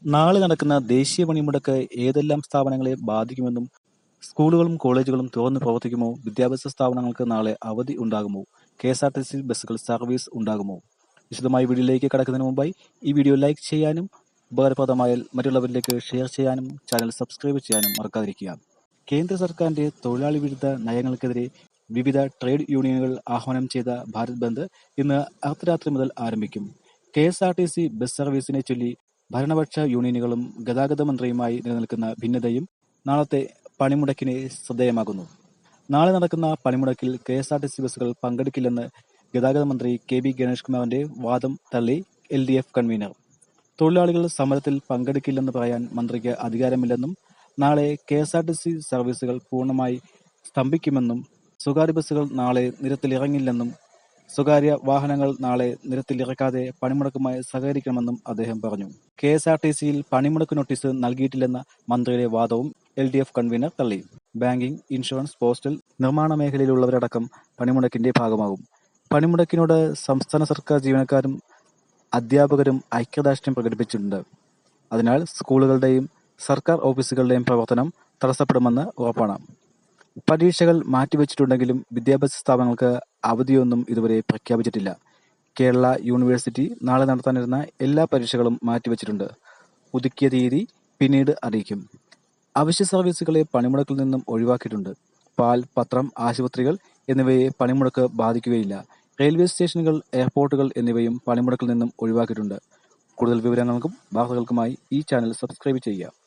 നാളെ നടക്കുന്ന ദേശീയ പണിമുടക്ക് ഏതെല്ലാം സ്ഥാപനങ്ങളെ ബാധിക്കുമെന്നും സ്കൂളുകളും കോളേജുകളും തുറന്നു പ്രവർത്തിക്കുമോ? വിദ്യാഭ്യാസ സ്ഥാപനങ്ങൾക്ക് നാളെ അവധി ഉണ്ടാകുമോ? കെഎസ്ആർടിസി ബസ്സുകൾ സർവീസ് ഉണ്ടാകുമോ? വിശദമായ വീഡിയോയിലേക്ക് കടക്കുന്നതിന് മുമ്പായി ഈ വീഡിയോ ലൈക്ക് ചെയ്യാനും ഉപകാരപ്രദമായാൽ മറ്റുള്ളവരിലേക്ക് ഷെയർ ചെയ്യാനും ചാനൽ സബ്സ്ക്രൈബ് ചെയ്യാനും മറക്കാതിരിക്കുക. കേന്ദ്ര സർക്കാരിന്റെ തൊഴിലാളി വിരുദ്ധ നയങ്ങൾക്കെതിരെ വിവിധ ട്രേഡ് യൂണിയനുകൾ ആഹ്വാനം ചെയ്ത ഭാരത് ബന്ദ് ഇന്ന് അർദ്ധരാത്രി മുതൽ ആരംഭിക്കും. കെഎസ്ആർടിസി ബസ് സർവീസിനെ ചൊല്ലി ഭരണപക്ഷ യൂണിയനുകളും ഗതാഗത മന്ത്രിയുമായി നിലനിൽക്കുന്ന ഭിന്നതയും നാളത്തെ പണിമുടക്കിനെ ശ്രദ്ധേയമാകുന്നു. നാളെ നടക്കുന്ന പണിമുടക്കിൽ കെഎസ്ആർടിസി ബസ്സുകൾ പങ്കെടുക്കില്ലെന്ന് ഗതാഗത മന്ത്രി കെ.ബി. ഗണേഷ് കുമാറിന്റെ വാദം തള്ളി എൽ.ഡി.എഫ് കൺവീനർ. തൊഴിലാളികൾ സമരത്തിൽ പങ്കെടുക്കില്ലെന്ന് പറയാൻ മന്ത്രിക്ക് അധികാരമില്ലെന്നും നാളെ കെഎസ്ആർടിസി സർവീസുകൾ പൂർണ്ണമായി സ്തംഭിക്കുമെന്നും സ്വകാര്യ ബസ്സുകൾ നാളെ നിരത്തിലിറങ്ങില്ലെന്നും സ്വകാര്യ വാഹനങ്ങൾ നാളെ നിരത്തിലിറക്കാതെ പണിമുടക്കുമായി സഹകരിക്കണമെന്നും അദ്ദേഹം പറഞ്ഞു. കെഎസ്ആർടിസിയിൽ പണിമുടക്ക് നോട്ടീസ് നൽകിയിട്ടില്ലെന്ന മന്ത്രിയുടെ വാദവും എൽ.ഡി.എഫ് കൺവീനർ തള്ളി. ബാങ്കിംഗ്, ഇൻഷുറൻസ്, പോസ്റ്റൽ, നിർമ്മാണ മേഖലയിലുള്ളവരടക്കം പണിമുടക്കിന്റെ ഭാഗമാകും. പണിമുടക്കിനോട് സംസ്ഥാന സർക്കാർ ജീവനക്കാരും അധ്യാപകരും ഐക്യദാർഢ്യം പ്രകടിപ്പിച്ചിട്ടുണ്ട്. അതിനാൽ സ്കൂളുകളുടെയും സർക്കാർ ഓഫീസുകളുടെയും പ്രവർത്തനം തടസ്സപ്പെടുമെന്ന് ഉറപ്പാണ്. പരീക്ഷകൾ മാറ്റിവെച്ചിട്ടുണ്ടെങ്കിലും വിദ്യാഭ്യാസ സ്ഥാപനങ്ങൾക്ക് അവധിയൊന്നും ഇതുവരെ പ്രഖ്യാപിച്ചിട്ടില്ല. കേരള യൂണിവേഴ്സിറ്റി നാളെ നടത്താനിരുന്ന എല്ലാ പരീക്ഷകളും മാറ്റിവെച്ചിട്ടുണ്ട്. പുതുക്കിയ തീയതി പിന്നീട് അറിയിക്കും. അവശ്യ സർവീസുകളെ പണിമുടക്കിൽ നിന്നും ഒഴിവാക്കിയിട്ടുണ്ട്. പാൽ, പത്രം, ആശുപത്രികൾ എന്നിവയെ പണിമുടക്ക് ബാധിക്കുകയില്ല. റെയിൽവേ സ്റ്റേഷനുകൾ, എയർപോർട്ടുകൾ എന്നിവയും പണിമുടക്കിൽ നിന്നും ഒഴിവാക്കിയിട്ടുണ്ട്. കൂടുതൽ വിവരങ്ങൾക്കും വാർത്തകൾക്കുമായി ഈ ചാനൽ സബ്സ്ക്രൈബ് ചെയ്യുക.